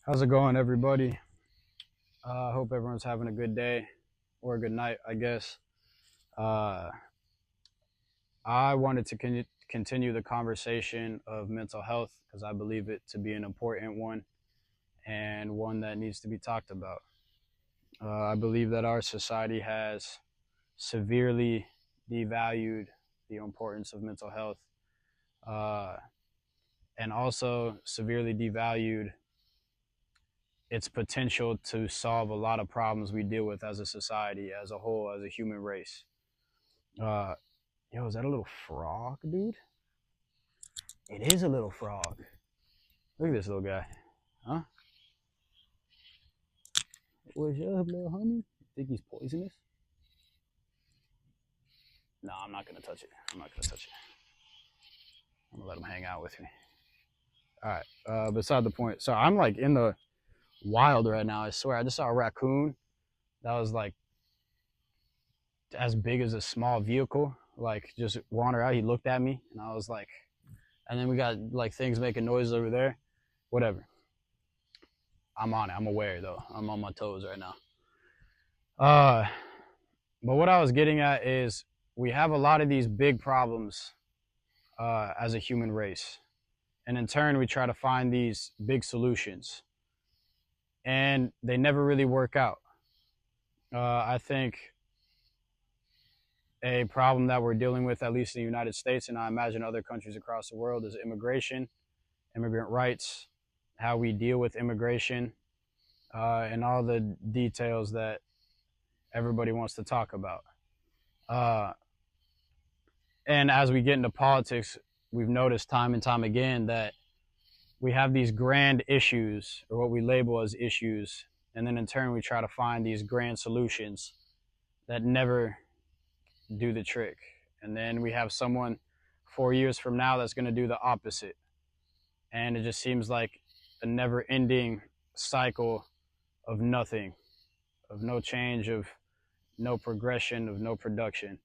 How's it going, everybody? I hope everyone's having a good day or a good night, I guess. Uh, I wanted to continue the conversation of mental health because I believe it to be an important one and one that needs to be talked about. I believe that our society has severely devalued the importance of mental health uh, and also severely devalued its potential to solve a lot of problems we deal with as a society, as a whole, as a human race. Uh, Yo, is that a little frog, dude? It is a little frog. Look at this little guy. Huh? What's up, little homie? You think he's poisonous? No, I'm not gonna touch it. I'm not gonna touch it. I'm gonna let him hang out with me. All right. Beside the point. So I'm like in the wild right now. I swear. I just saw a raccoon that was like as big as a small vehicle. Like just wander out. He looked at me, and I was like, and then we got like things making noises over there. Whatever. I'm on it. I'm aware though. I'm on my toes right now. Uh, but what I was getting at is we have a lot of these big problems as a human race, and in turn we try to find these big solutions, and they never really work out. I think a problem that we're dealing with, at least in the United States, and I imagine other countries across the world, is immigration, immigrant rights, how we deal with immigration, and all the details that everybody wants to talk about. Uh, and as we get into politics, we've noticed time and time again that we have these grand issues, or what we label as issues, and then in turn we try to find these grand solutions that never do the trick. And then we have someone 4 years from now that's going to do the opposite. And it just seems like a never ending cycle of nothing, of no change, of no progression, of no production.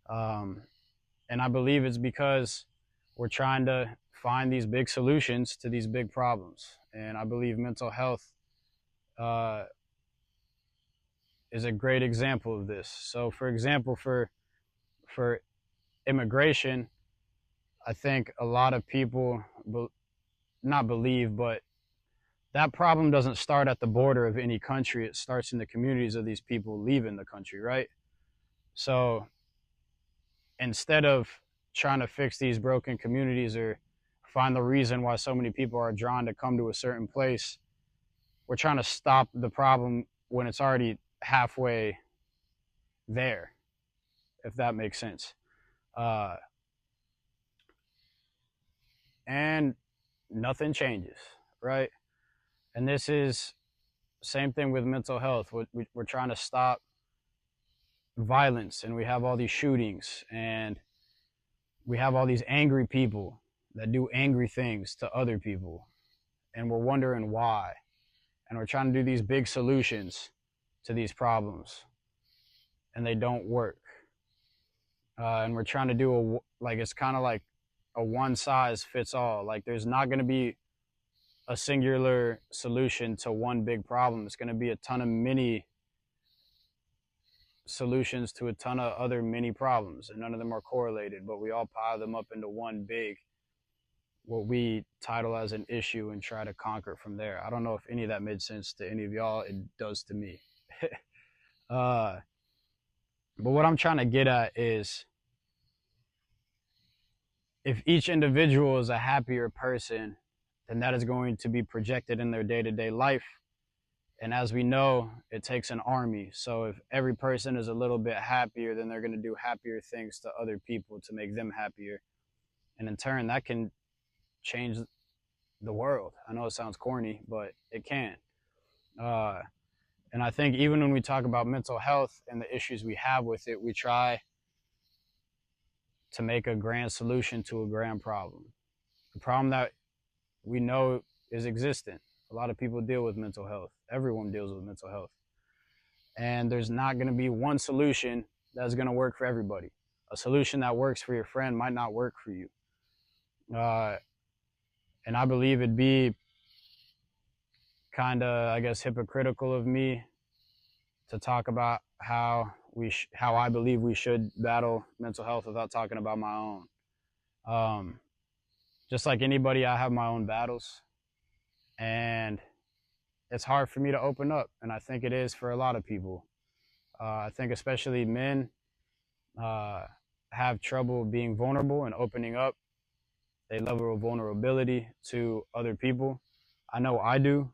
And I believe it's because we're trying to find these big solutions to these big problems. And I believe mental health uh, is a great example of this. So, for example, for immigration, I think a lot of people not believe, but that problem doesn't start at the border of any country. It starts in the communities of these people leaving the country, right? So instead of trying to fix these broken communities or find the reason why so many people are drawn to come to a certain place, we're trying to stop the problem when it's already halfway there, if that makes sense. Uh, and nothing changes, right? And this is same thing with mental health. We're trying to stop violence, and we have all these shootings, and we have all these angry people that do angry things to other people, and we're wondering why. And we're trying to do these big solutions to these problems, and they don't work. And we're trying to do it's kind of like a one size fits all. Like there's not going to be a singular solution to one big problem. It's going to be a ton of mini solutions to a ton of other mini problems, and none of them are correlated, but we all pile them up into one big, what we title as an issue, and try to conquer from there. I don't know if any of that made sense to any of y'all. It does to me. But what I'm trying to get at is, if each individual is a happier person, then that is going to be projected in their day-to-day life. And as we know, it takes an army. So if every person is a little bit happier, then they're going to do happier things to other people to make them happier. And in turn, that can change the world. I know it sounds corny, but it can. And I think even when we talk about mental health and the issues we have with it, we try to make a grand solution to a grand problem. The problem that we know is existent. A lot of people deal with mental health. Everyone deals with mental health. And there's not going to be one solution that's going to work for everybody. A solution that works for your friend might not work for you. And I believe it'd be kind of, I guess, hypocritical of me to talk about how I believe we should battle mental health without talking about my own. Just like anybody, I have my own battles, and it's hard for me to open up, and I think it is for a lot of people. I think especially men have trouble being vulnerable and opening up a level of vulnerability to other people. I know I do,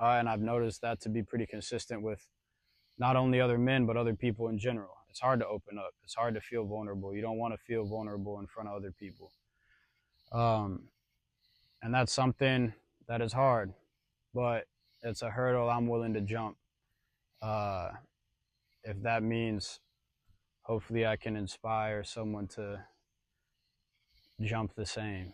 and I've noticed that to be pretty consistent with not only other men, but other people in general. It's hard to open up. It's hard to feel vulnerable. You don't want to feel vulnerable in front of other people. And that's something that is hard, but it's a hurdle I'm willing to jump. If that means hopefully I can inspire someone to jump the same.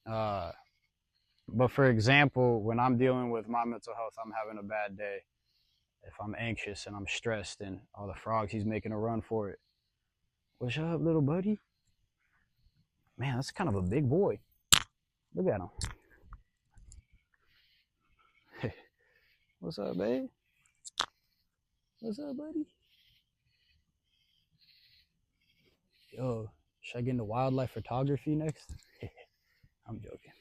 But for example, when I'm dealing with my mental health, I'm having a bad day. If I'm anxious and I'm stressed and all the frogs, he's making a run for it. What's up, little buddy? Man, that's kind of a big boy. Look at him. What's up, babe? What's up, buddy? Yo, should I get into wildlife photography next? I'm joking.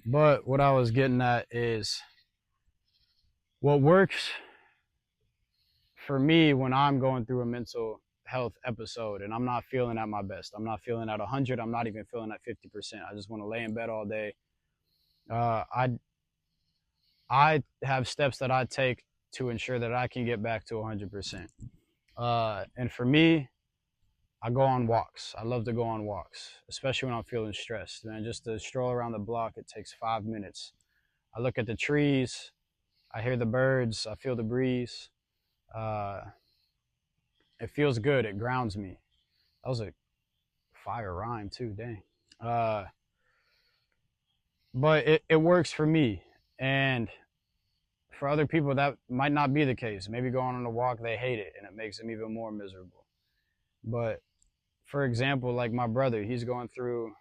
But what I was getting at is what works for me when I'm going through a mental health episode and I'm not feeling at my best. I'm not feeling at 100. I'm not even feeling at 50%. I just want to lay in bed all day. I have steps that I take to ensure that I can get back to 100%. And for me, I go on walks. I love to go on walks, especially when I'm feeling stressed. And just to stroll around the block, it takes 5 minutes. I look at the trees, I hear the birds, I feel the breeze. It feels good. It grounds me. That was a fire rhyme too, dang. But it works for me. And for other people, that might not be the case. Maybe going on a walk, they hate it, and it makes them even more miserable. But for example, like my brother, he's going through,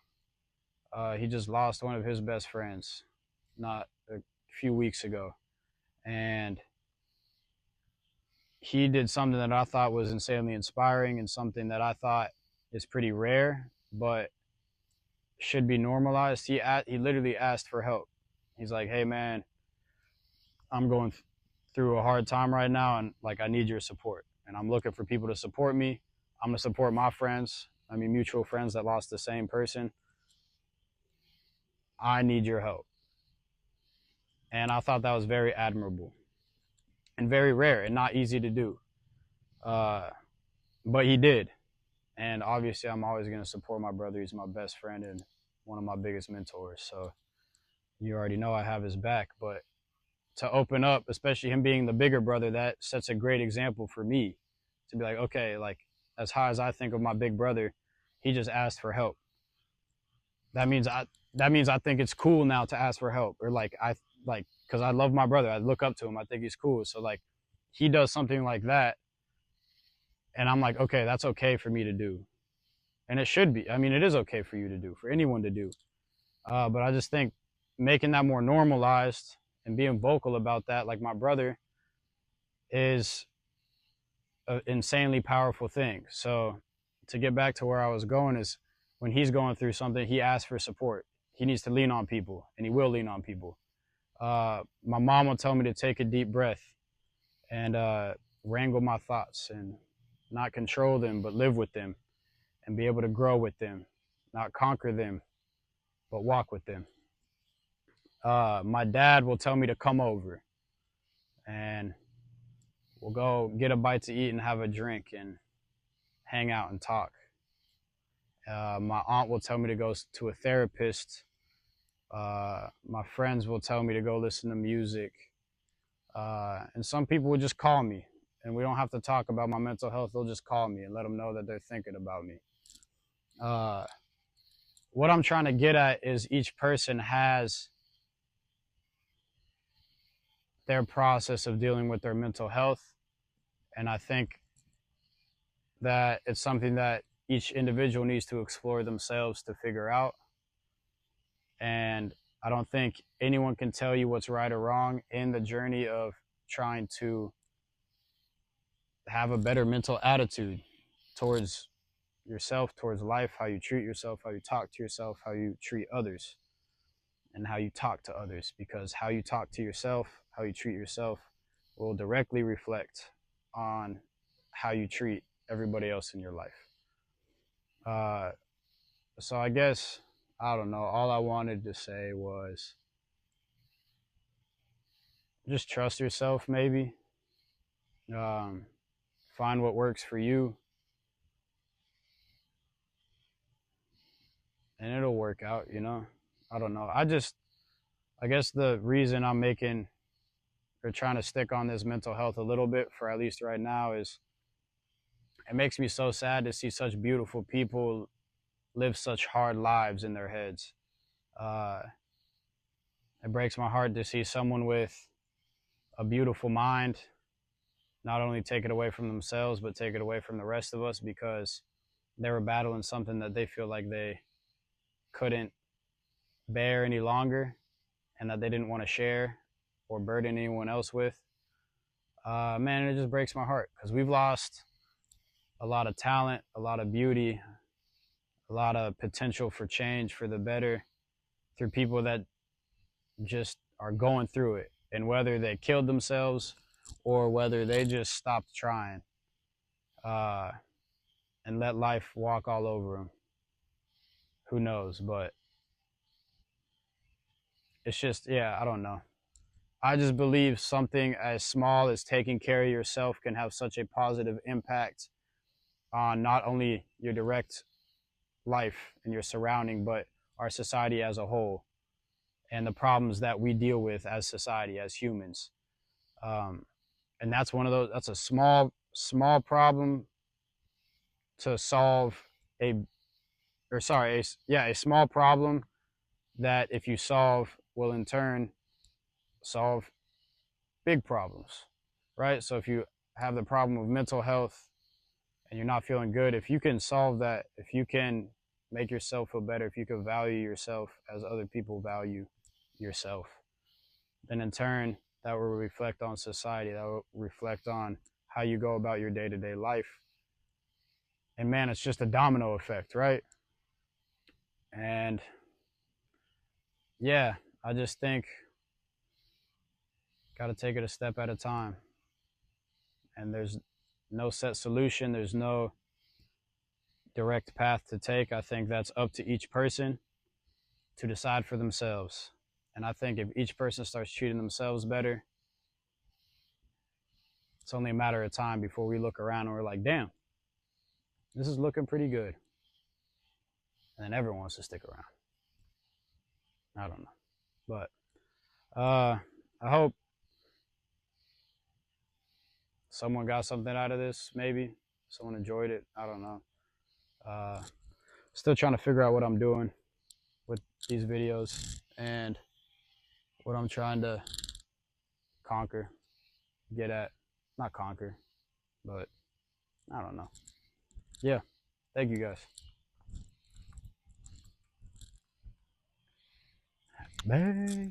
he just lost one of his best friends not a few weeks ago. And he did something that I thought was insanely inspiring and something that I thought is pretty rare, but should be normalized. He literally asked for help. He's like, hey man, I'm going through a hard time right now, and like I need your support. And I'm looking for people to support me. I'm gonna support my friends. I mean, mutual friends that lost the same person. I need your help. And I thought that was very admirable and very rare and not easy to do. But he did. And obviously I'm always gonna support my brother. He's my best friend and one of my biggest mentors. So you already know I have his back. But to open up, especially him being the bigger brother, that sets a great example for me to be like, okay, like as high as I think of my big brother, he just asked for help. That means I think it's cool now to ask for help, or because I love my brother. I look up to him. I think he's cool. So like he does something like that, and I'm like, okay, that's okay for me to do. And it should be. I mean, it is okay for you to do, for anyone to do. But I just think making that more normalized and being vocal about that, like my brother, is an insanely powerful thing. So to get back to where I was going is when he's going through something, he asks for support. He needs to lean on people, and he will lean on people. My mom will tell me to take a deep breath and wrangle my thoughts and not control them, but live with them and be able to grow with them, not conquer them, but walk with them. My dad will tell me to come over and we'll go get a bite to eat and have a drink and hang out and talk. My aunt will tell me to go to a therapist. My friends will tell me to go listen to music. And some people will just call me, and we don't have to talk about my mental health. They'll just call me and let them know that they're thinking about me. What I'm trying to get at is each person has their process of dealing with their mental health. And I think that it's something that each individual needs to explore themselves to figure out. And I don't think anyone can tell you what's right or wrong in the journey of trying to have a better mental attitude towards yourself, towards life, how you treat yourself, how you talk to yourself, how you treat others, and how you talk to others. Because how you talk to yourself, how you treat yourself will directly reflect on how you treat everybody else in your life. So I guess, I don't know, all I wanted to say was just trust yourself, maybe. Find what works for you, and it'll work out, you know? I don't know. I guess the reason I'm making or trying to stick on this mental health a little bit for at least right now is it makes me so sad to see such beautiful people live such hard lives in their heads. Uh, it breaks my heart to see someone with a beautiful mind not only take it away from themselves, but take it away from the rest of us because they were battling something that they feel like they couldn't bear any longer and that they didn't want to share or burden anyone else with. Man, it just breaks my heart because we've lost a lot of talent, a lot of beauty, a lot of potential for change for the better through people that just are going through it. And whether they killed themselves or whether they just stopped trying and let life walk all over them, who knows? But it's just, yeah, I don't know. I just believe something as small as taking care of yourself can have such a positive impact on not only your direct life and your surrounding, but our society as a whole and the problems that we deal with as society, as humans. And that's one of those, that's a small problem to solve a small problem that if you solve will in turn solve big problems, right? So if you have the problem of mental health and you're not feeling good, if you can solve that, if you can make yourself feel better, if you can value yourself as other people value yourself, then in turn that will reflect on society, that will reflect on how you go about your day-to-day life. And man, it's just a domino effect, right? And yeah, I just think got to take it a step at a time. And there's no set solution. There's no direct path to take. I think that's up to each person to decide for themselves. And I think if each person starts treating themselves better, it's only a matter of time before we look around and we're like, damn, this is looking pretty good. And then everyone wants to stick around. I don't know. But I hope someone got something out of this, maybe. Someone enjoyed it. I don't know. Still trying to figure out what I'm doing with these videos and what I'm trying to conquer, get at. Not conquer, but I don't know. Yeah. Thank you guys. Bye.